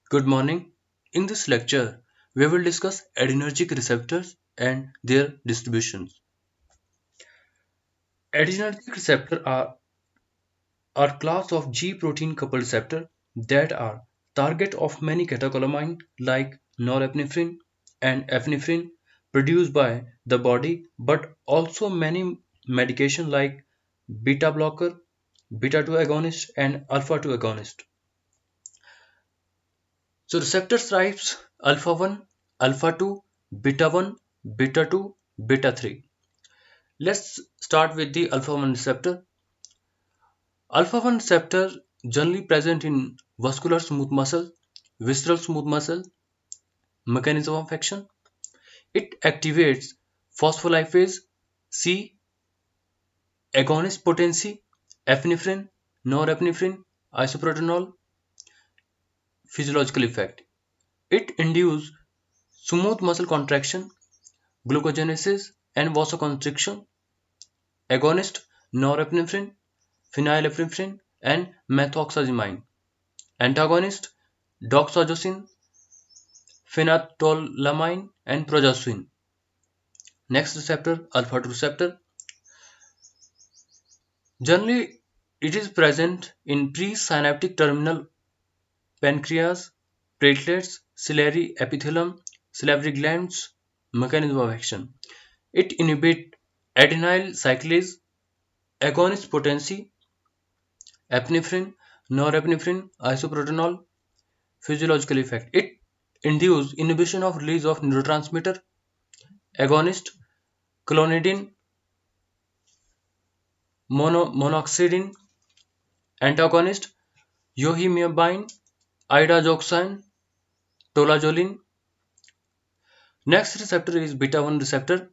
Good morning. In this lecture, we will discuss adrenergic receptors and their distributions. Adrenergic receptors are class of G protein coupled receptor that are target of many catecholamine like norepinephrine and epinephrine produced by the body, but also many medication like beta blocker, beta 2 agonist and alpha 2 agonist. So receptor types alpha 1, alpha 2, beta 1, beta 2, beta 3. Let's start with the alpha 1 receptor. Alpha 1 receptor generally present in vascular smooth muscle, visceral smooth muscle, mechanism of action. It activates phospholipase C agonist potency, epinephrine, norepinephrine, isoproterenol, physiological effect. It induces smooth muscle contraction, glucogenesis, and vasoconstriction. Agonist norepinephrine, phenylephrine, and methoxyzamine. Antagonist doxazosin, phenethylamine, and progesterone. Next receptor, alpha 2 receptor. Generally, it is present in presynaptic terminal pancreas, platelets, ciliary epithelium, salivary glands. Mechanism of action. It inhibits adenyl cyclase, agonist potency, epinephrine, norepinephrine, isoproterenol, physiological effect. It induces inhibition of release of neurotransmitter, agonist, clonidine, monoxidine, antagonist, yohimabine, idazoxan, tolazoline. Next receptor is beta 1 receptor.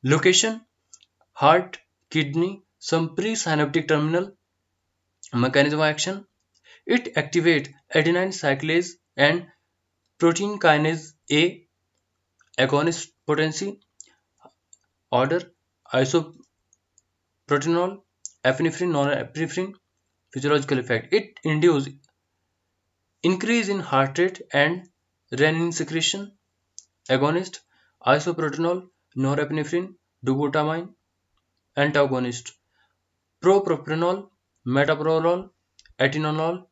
Location, heart, kidney, some presynaptic terminal. Mechanism of action. It activates adenine cyclase and protein kinase A agonist potency, order, isoproterenol, epinephrine, norepinephrine, physiological effect. It induces increase in heart rate and renin secretion, agonist, isoproterenol, norepinephrine, dobutamine, antagonist, propranolol, metoprolol, atenolol.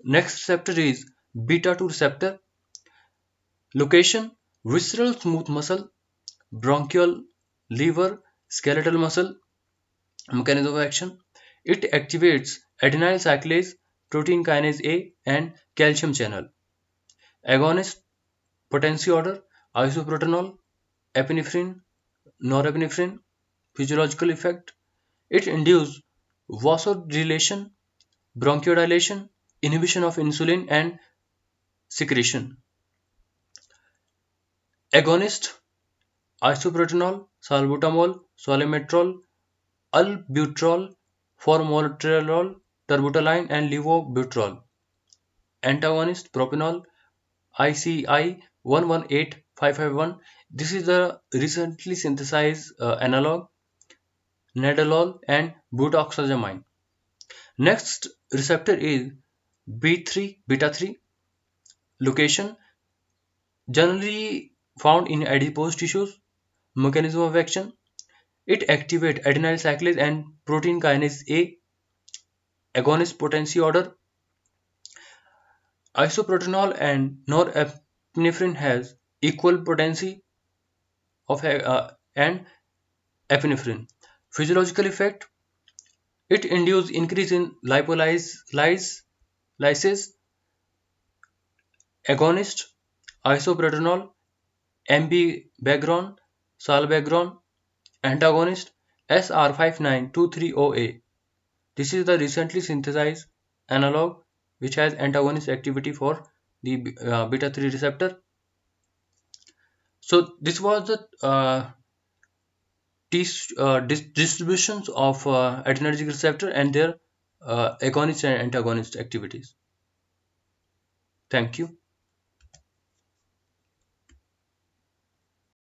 Next receptor is beta 2 receptor. Location, visceral smooth muscle, bronchial, liver, skeletal muscle. Mechanism of action. It activates adenyl cyclase, protein kinase A, and calcium channel. Agonist potency order, isoproterenol, epinephrine, norepinephrine, physiological effect. It induces vasodilation, bronchodilation, inhibition of insulin and secretion. Agonist, isoproterenol, salbutamol, solemetrol, albuterol, formoterol, terbutaline, and levobuterol. Antagonist, propanol, ICI 118551. This is the recently synthesized analog, nadolol, and butoxazamine. Next receptor is B3 beta 3. Location, generally found in adipose tissues. Mechanism of action, it activates adenyl cyclase and protein kinase A, agonist potency order. Isoproterenol and norepinephrine has equal potency of and epinephrine. Physiological effect, it induces increase in lipolysis, agonist, isoproterenol, ambibagron, salbagron, antagonist, SR5923OA. This is the recently synthesized analog which has antagonist activity for the beta 3 receptor. So this was the distributions of adrenergic receptor and their agonist and antagonist activities. Thank you.